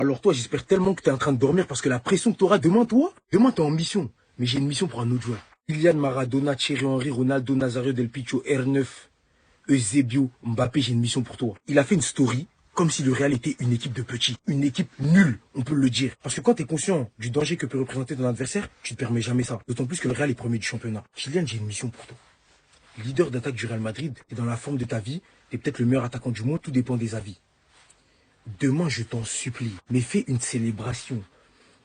Alors toi, j'espère tellement que t'es en train de dormir parce que la pression que t'auras demain, demain t'es en mission. Mais j'ai une mission pour un autre joueur. Kylian Maradona, Thierry Henry, Ronaldo, Nazario Del Picho, R9, Eusebio, Mbappé, j'ai une mission pour toi. Il a fait une story comme si le Real était une équipe de petits, une équipe nulle, on peut le dire. Parce que quand tu es conscient du danger que peut représenter ton adversaire, tu ne te permets jamais ça. D'autant plus que le Real est premier du championnat. Kylian, j'ai une mission pour toi. Leader d'attaque du Real Madrid, et dans la forme de ta vie, tu es peut-être le meilleur attaquant du monde, tout dépend des avis. Demain, je t'en supplie, mais fais une célébration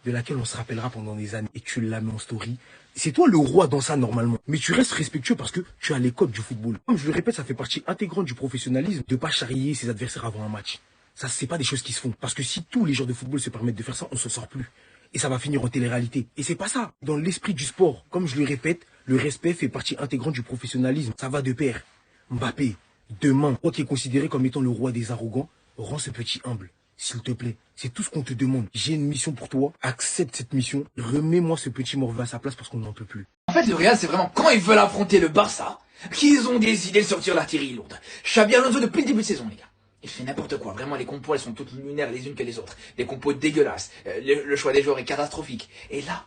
de laquelle on se rappellera pendant des années et tu la mets en story. C'est toi le roi dans ça normalement. Mais tu restes respectueux parce que tu as les codes du football. Comme je le répète, ça fait partie intégrante du professionnalisme de pas charrier ses adversaires avant un match. Ça, c'est pas des choses qui se font. Parce que si tous les joueurs de football se permettent de faire ça, on se sort plus. Et ça va finir en télé-réalité. Et c'est pas ça. Dans l'esprit du sport, comme je le répète, le respect fait partie intégrante du professionnalisme. Ça va de pair. Mbappé, demain, toi qui es considéré comme étant le roi des arrogants, rends ce petit humble. S'il te plaît, c'est tout ce qu'on te demande. J'ai une mission pour toi, accepte cette mission, remets-moi ce petit morveux à sa place parce qu'on n'en peut plus. En fait, le Real, c'est vraiment quand ils veulent affronter le Barça, qu'ils ont décidé de sortir l'artillerie lourde. Xabi Alonso, depuis le début de saison, les gars, il fait n'importe quoi. Vraiment, les compos, elles sont toutes lunaires les unes que les autres. Des compos dégueulasses. Le choix des joueurs est catastrophique. Et là,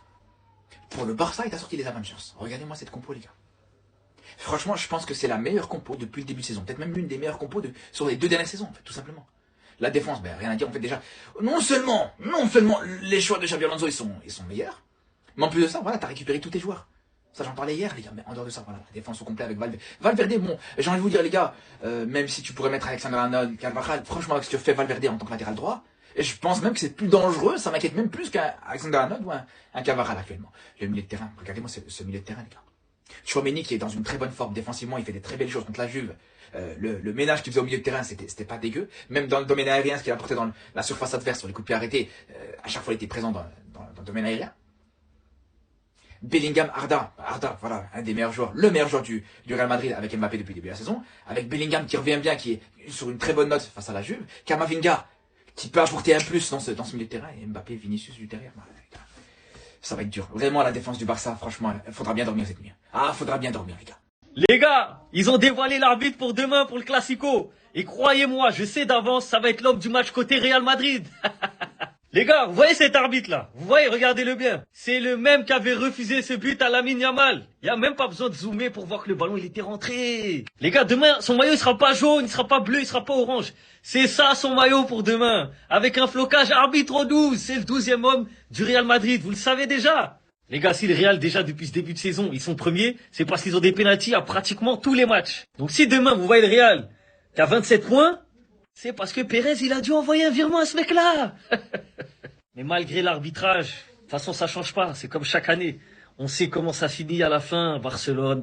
pour le Barça, il a sorti les Avengers. Regardez-moi cette compo, les gars. Franchement, je pense que c'est la meilleure compo depuis le début de saison. Peut-être même l'une des meilleures compos sur les 2 dernières saisons, en fait, tout simplement. La défense, ben, rien à dire, en fait, déjà. Non seulement les choix de Xabi Alonso, ils sont meilleurs, mais en plus de ça, voilà, t'as récupéré tous tes joueurs. Ça, j'en parlais hier, les gars, mais en dehors de ça, voilà, la défense au complet avec Valverde. Valverde, bon, j'ai envie de vous dire, les gars, même si tu pourrais mettre Alexander Arnold, Carvajal, franchement, avec ce que fait Valverde en tant que latéral droit, et je pense même que c'est plus dangereux, ça m'inquiète même plus qu'un Alexander Arnold ou un Carvajal actuellement. Le milieu de terrain, regardez-moi ce milieu de terrain, les gars. Chouameni qui est dans une très bonne forme défensivement, il fait des très belles choses contre la Juve. Le ménage qu'il faisait au milieu de terrain, c'était pas dégueu. Même dans le domaine aérien, ce qu'il apportait dans la surface adverse sur les coups de pied arrêtés, à chaque fois il était présent dans le domaine aérien. Bellingham, Arda, voilà, un des meilleurs joueurs, le meilleur joueur du Real Madrid avec Mbappé depuis le début de la saison. Avec Bellingham qui revient bien, qui est sur une très bonne note face à la Juve. Camavinga qui peut apporter un plus dans ce milieu de terrain. Et Mbappé, Vinicius du derrière. Ça va être dur. Vraiment, la défense du Barça, franchement, il faudra bien dormir cette nuit. Ah, faudra bien dormir, les gars. Les gars, ils ont dévoilé l'arbitre pour demain pour le Classico. Et croyez-moi, je sais d'avance, ça va être l'homme du match côté Real Madrid. Les gars, vous voyez cet arbitre-là? Vous voyez, regardez-le bien. C'est le même qui avait refusé ce but à Lamine Yamal. Il n'y a même pas besoin de zoomer pour voir que le ballon, il était rentré. Les gars, demain, son maillot, il sera pas jaune, il sera pas bleu, il sera pas orange. C'est ça son maillot pour demain. Avec un flocage arbitre au 12. C'est le 12e homme du Real Madrid. Vous le savez déjà. Les gars, si le Real, déjà, depuis ce début de saison, ils sont premiers, c'est parce qu'ils ont des pénaltys à pratiquement tous les matchs. Donc si demain, vous voyez le Real, qui a 27 points, c'est parce que Pérez, il a dû envoyer un virement à ce mec-là. Mais malgré l'arbitrage, de toute façon, ça change pas. C'est comme chaque année. On sait comment ça finit à la fin. Barcelone.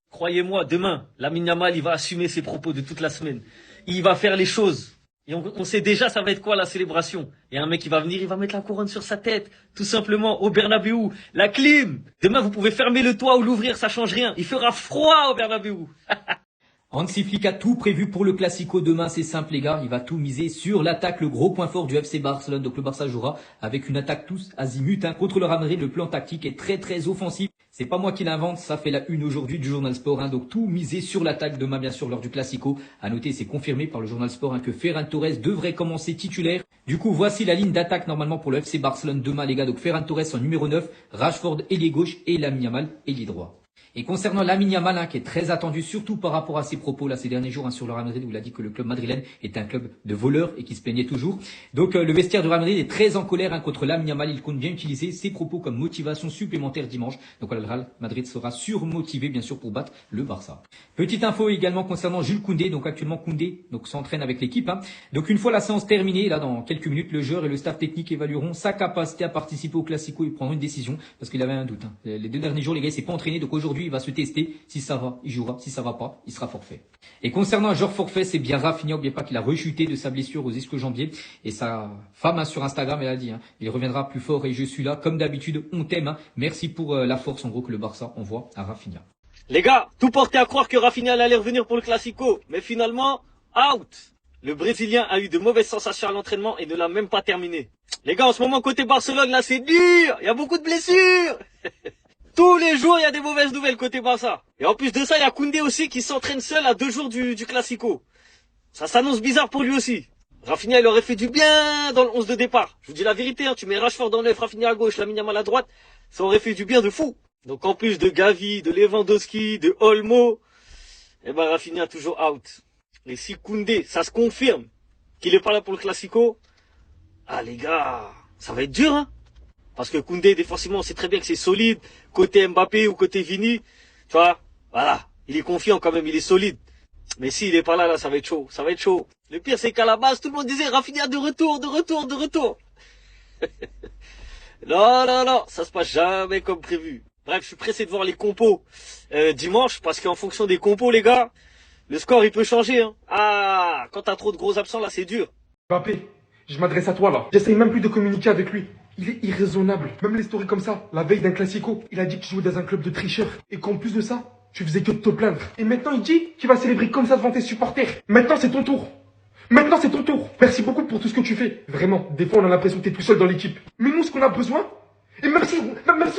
Croyez-moi, demain, Lamine Yamal, il va assumer ses propos de toute la semaine. Il va faire les choses. Et on sait déjà ça va être quoi la célébration. Et un mec qui va venir, il va mettre la couronne sur sa tête. Tout simplement, au Bernabéu. La clim. Demain, vous pouvez fermer le toit ou l'ouvrir, ça change rien. Il fera froid au Bernabéu. Hansi Flick a tout prévu pour le Classico demain, c'est simple les gars, il va tout miser sur l'attaque, le gros point fort du FC Barcelone. Donc le Barça jouera avec une attaque tous azimut contre le Real Madrid. Le plan tactique est très offensif. C'est pas moi qui l'invente, ça fait la une aujourd'hui du Journal Sport. Donc tout misé sur l'attaque demain bien sûr lors du Classico. À noter, c'est confirmé par le Journal Sport que Ferran Torres devrait commencer titulaire. Du coup, voici la ligne d'attaque normalement pour le FC Barcelone demain les gars. Donc Ferran Torres en numéro 9, Rashford ailier gauche et Lamine Yamal ailier droit. Et concernant Lamine Yamal, qui est très attendu, surtout par rapport à ses propos là ces derniers jours sur le Real Madrid, où il a dit que le club madrilène est un club de voleurs et qui se plaignait toujours. Donc le vestiaire du Real Madrid est très en colère contre Lamine Yamal. Il compte bien utiliser ses propos comme motivation supplémentaire dimanche. Donc le Real Madrid sera surmotivé bien sûr pour battre le Barça. Petite info également concernant Jules Koundé. Donc actuellement Koundé s'entraîne avec l'équipe. Donc une fois la séance terminée, là dans quelques minutes, le joueur et le staff technique évalueront sa capacité à participer au Classico et prendront une décision parce qu'il avait un doute. Les 2 derniers jours les gars il s'est pas entraîné, donc aujourd'hui il va se tester. Si ça va, il jouera. Si ça va pas, il sera forfait. Et concernant un joueur forfait, c'est bien Rafinha. N'oubliez pas qu'il a rechuté de sa blessure aux ischio-jambiers. Et sa femme sur Instagram, elle a dit, il reviendra plus fort et je suis là. Comme d'habitude, on t'aime. Merci pour la force en gros que le Barça envoie à Rafinha. Les gars, tout portait à croire que Rafinha allait revenir pour le Classico. Mais finalement, out. Le Brésilien a eu de mauvaises sensations à l'entraînement et ne l'a même pas terminé. Les gars, en ce moment, côté Barcelone, là, c'est dur. Il y a beaucoup de blessures. Tous les jours, il y a des mauvaises nouvelles côté Barça. Et en plus de ça, il y a Koundé aussi qui s'entraîne seul à 2 jours du Classico. Ça s'annonce bizarre pour lui aussi. Rafinha, il aurait fait du bien dans le 11 de départ. Je vous dis la vérité, hein, tu mets Rashford dans le 9, Rafinha à gauche, Lamine Yamal à droite, ça aurait fait du bien de fou. Donc en plus de Gavi, de Lewandowski, de Olmo, eh ben Rafinha toujours out. Et si Koundé, ça se confirme qu'il est pas là pour le Classico, ah les gars, ça va être dur, hein. Parce que Koundé, défensivement, on sait très bien que c'est solide. Côté Mbappé ou côté Vini, tu vois, voilà, il est confiant quand même, il est solide. Mais s'il est pas là, ça va être chaud, ça va être chaud. Le pire, c'est qu'à la base, tout le monde disait Rafinha de retour, de retour, de retour. Non, non, non, ça se passe jamais comme prévu. Bref, je suis pressé de voir les compos dimanche, parce qu'en fonction des compos, les gars, le score, il peut changer. Hein. Ah, quand t'as trop de gros absents, là, c'est dur. Mbappé, je m'adresse à toi là. J'essaye même plus de communiquer avec lui. Il est irraisonnable. Même les stories comme ça, la veille d'un classico, il a dit que tu jouais dans un club de tricheurs. Et qu'en plus de ça, tu faisais que de te plaindre. Et maintenant il dit qu'il va célébrer comme ça devant tes supporters. Maintenant c'est ton tour. Maintenant c'est ton tour. Merci beaucoup pour tout ce que tu fais. Vraiment, des fois on a l'impression que t'es tout seul dans l'équipe. Mais nous ce qu'on a besoin, et même si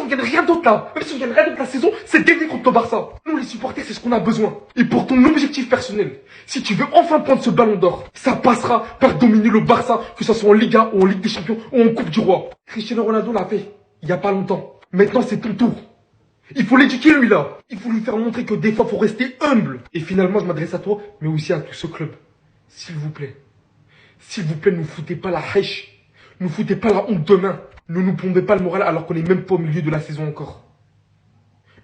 on gagne rien d'autre là, même si on gagne rien d'autre la saison, c'est gagner contre le Barça. Nous les supporters c'est ce qu'on a besoin. Et pour ton objectif personnel, si tu veux enfin prendre ce ballon d'or, ça passera par dominer le Barça, que ce soit en Liga ou en Ligue des Champions ou en Coupe du Roi. Cristiano Ronaldo l'a fait, il y a pas longtemps. Maintenant c'est ton tour. Il faut l'éduquer lui là. Il faut lui faire montrer que des fois faut rester humble. Et finalement je m'adresse à toi, mais aussi à tout ce club. S'il vous plaît, ne nous foutez pas la hache. Ne nous foutez pas la honte demain. Ne nous plombez pas le moral alors qu'on n'est même pas au milieu de la saison encore.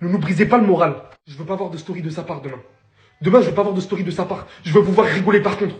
Ne nous brisez pas le moral. Je veux pas avoir de story de sa part demain. Demain je veux pas avoir de story de sa part. Je veux vous voir rigoler par contre.